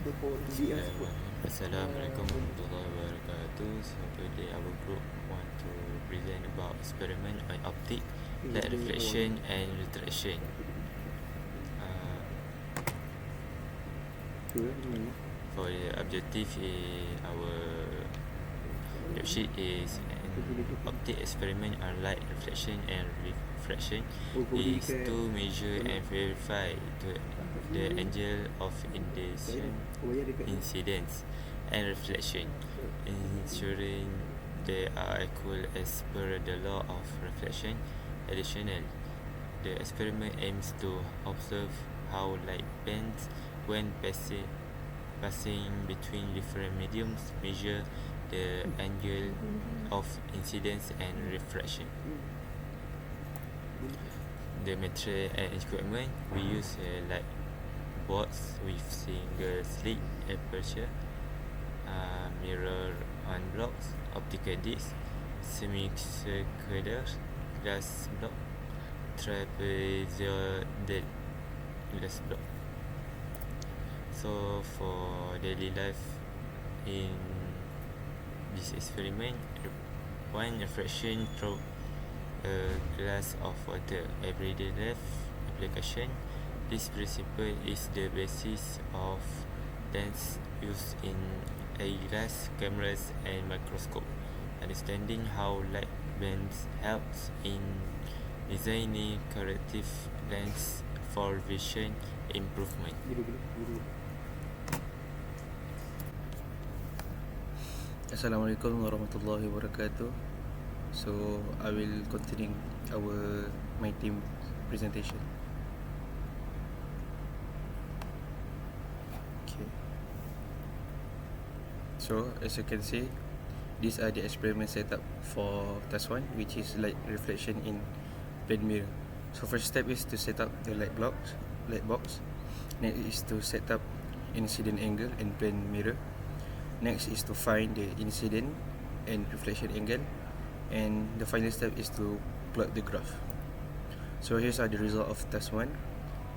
Assalamualaikum warahmatullahi wabarakatuh. So today our group want to present about experiment on optic, light reflection and retraction. For the objective our worksheet is an optic experiment on light reflection and refraction is to measure and verify the angle of incidence and reflection, ensuring they are equal as per the law of reflection. Additionally, the experiment aims to observe how light bends when passing between different mediums, measure the angle of incidence and refraction. The method and equipment we use light boards with single slit aperture, mirror on blocks, optical disc, semicircular glass block, trapezoidal glass block. So for daily life in this experiment, one refraction through a glass of water. Everyday life application. This principle is the basis of lens used in eyeglass, cameras and microscope. Understanding how light bends helps in designing corrective lens for vision improvement. Assalamualaikum warahmatullahi wabarakatuh. So I will continue my team presentation. Okay. So as you can see, these are the experiment setup for task 1, which is light reflection in plane mirror. So first step is to set up the light box. Next is to set up incident angle and plane mirror. Next is to find the incident and reflection angle, and the final step is to plot the graph. So here's are the result of task 1.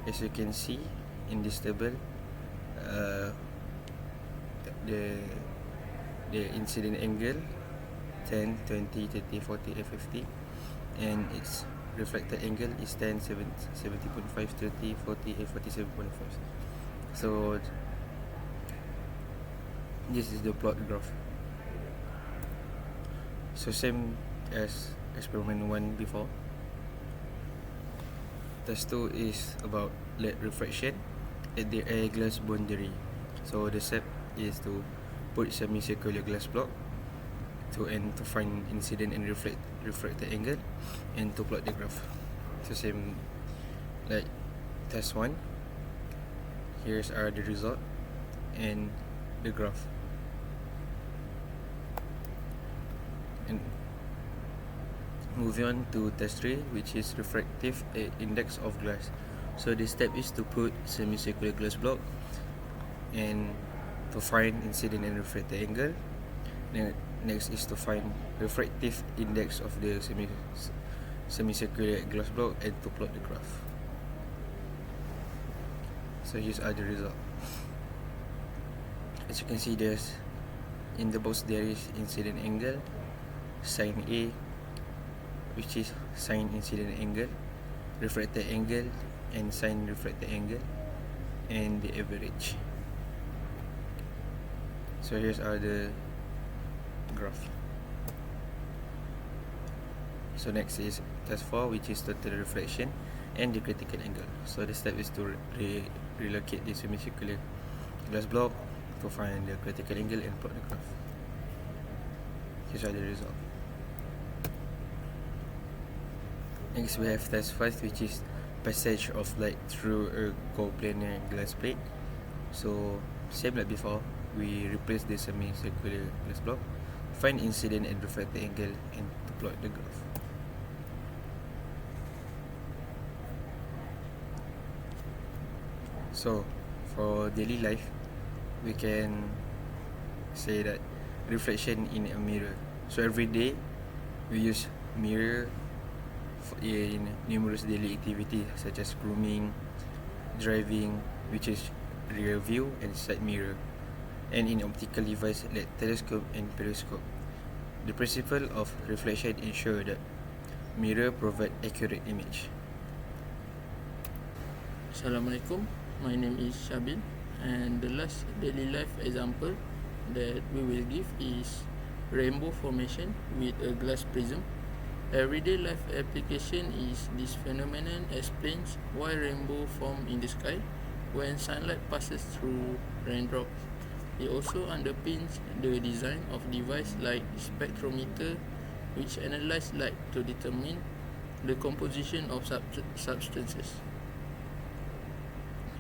As you can see in this table, the incident angle 10, 20, 30, 40 and 50, and its reflected angle is 10, 70.5, 30, 40 and 47.5. So this is the plot graph. So same as experiment 1 before. Task 2 is about light refraction at the eyeglass boundary. So the step is to put semicircular glass block to find incident and refracted angle and to plot the graph. So same like task 1. Here's are the result and the graph. And moving on to task 3, which is refractive index of glass. So the step is to put semicircular glass block and to find incident and refracted angle. Next is to find refractive index of the semicircular glass block and to plot the graph. So here's are the result. As you can see, there's in the box there is incident angle, sin A, which is sin incident angle, refracted angle and sin refracted angle, and the average. So here's are the graph. So next is task 4, which is total reflection and the critical angle. So the step is to relocate the semicircular glass block to find the critical angle and plot the graph. Here's are the result. Next we have task 5, which is passage of light through a coplanar glass plate. So same like before, we replace the semicircular glass block, find incident and refracted angle and to plot the graph. So for daily life, we can say that reflection in a mirror. So every day we use mirror in numerous daily activities such as grooming, driving, which is rear view and side mirror, and in optical device like telescope and periscope. The principle of reflection ensures that mirror provide accurate image. Assalamualaikum, my name is SYABIL, and the last daily life example that we will give is rainbow formation with a glass prism. Everyday life application is this phenomenon explains why rainbow form in the sky when sunlight passes through raindrops. It also underpins the design of device like spectrometer, which analyze light to determine the composition of substances.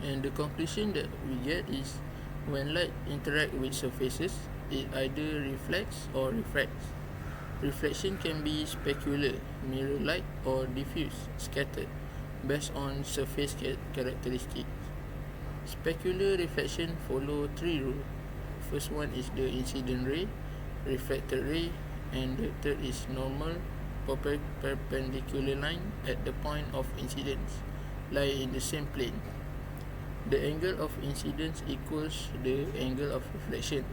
And the conclusion that we get is when light interact with surfaces, it either reflects or refracts. Reflection can be specular, mirror light, or diffuse, scattered, based on surface characteristics. Specular reflection follow three rules. First one is the incident ray, reflected ray, and the third is normal perpendicular line at the point of incidence, lie in the same plane. The angle of incidence equals the angle of reflection,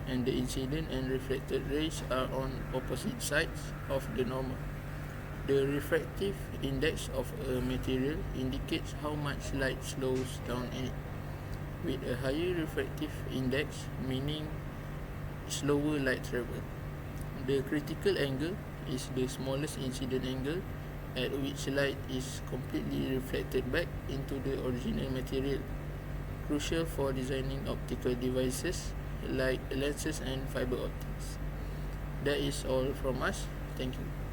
and the incident and reflected rays are on opposite sides of the normal. The refractive index of a material indicates how much light slows down in it, with a higher refractive index meaning slower light travel. The critical angle is the smallest incident angle at which light is completely reflected back into the original material, crucial for designing optical devices like lenses and fiber optics. That is all from us. Thank you.